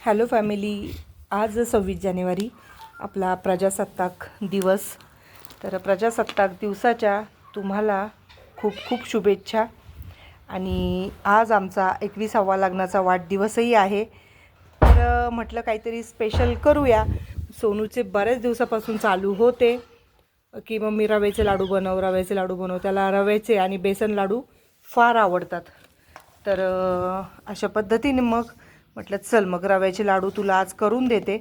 Hello family, आज 26 जानेवारी आपला प्रजासत्ताक दिवस. तर प्रजासत्ताक दिवसाच्या तुम्हाला खूप खूप शुभेच्छा. आणि आज आमचा 21वा लग्नाचा वाढदिवसही आहे. तर म्हटलं काहीतरी स्पेशल करूया. सोनूचे बऱ्याच दिवसापासून चालू होते की मम्मी रव्याचे लाडू बनव. त्याला रव्याचे आणि बेसन लाडू फार आवडतात. तर अशा पद्धतीने मग म्हटलं चल मग रव्याचे लाडू तुला आज करून देते.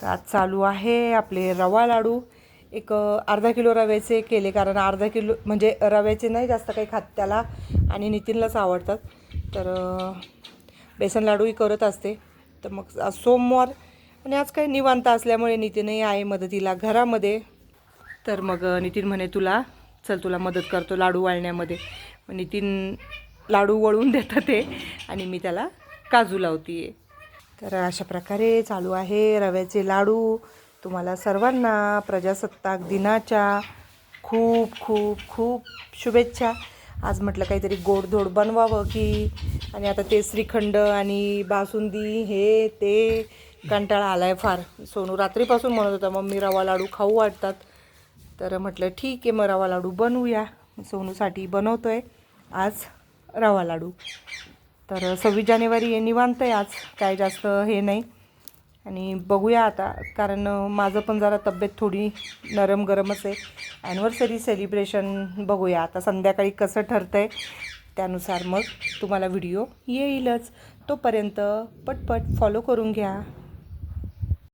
तर आज चालू आहे आपले रवा लाडू. एक अर्धा किलो रव्याचे केले, कारण अर्धा किलो म्हणजे रव्याचे नाही जास्त काही खात त्याला, आणि नितीनलाच आवडतात. तर बेसन लाडूही करत असते. तर मग आज सोमवार आणि आज काही निवांत असल्यामुळे नितीनही आहे मदतीला घरामध्ये. तर मग नितीन म्हणे तुला मदत करतो लाडू वाळण्यामध्ये. मग नितीन लाडू वळून देतात ते आणि मी त्याला काजू लावते. तर अशा प्रकारे चालू आहे रव्याचे लाडू. तुम्हाला सर्वांना प्रजासत्ताक दिनाच्या खूप खूप खूप शुभेच्छा. आज म्हटलं काहीतरी गोडधोड बनवावं की, आणि आता ते श्रीखंड आणि बासुंदी हे ते कंटाळा आला आहे फार. सोनू रात्रीपासून म्हणत होता मम्मी रवा लाडू खाऊ वाटतात. तर म्हटलं ठीक आहे मग रवा लाडू बनवूया. सोनूसाठी बनवतो आहे आज रवा लाडू. तर 26 जानेवारी हे निवांत आहे आज, काय जास्त हे नाही. आणि बघूया आता, कारण माझं पण जरा तब्येत थोडी नरम गरमच आहे. ॲनिव्हर्सरी सेलिब्रेशन बघूया आता संध्याकाळी कसं ठरतं आहे, त्यानुसार मग तुम्हाला व्हिडिओ येईलच. तोपर्यंत पटपट फॉलो करून घ्या.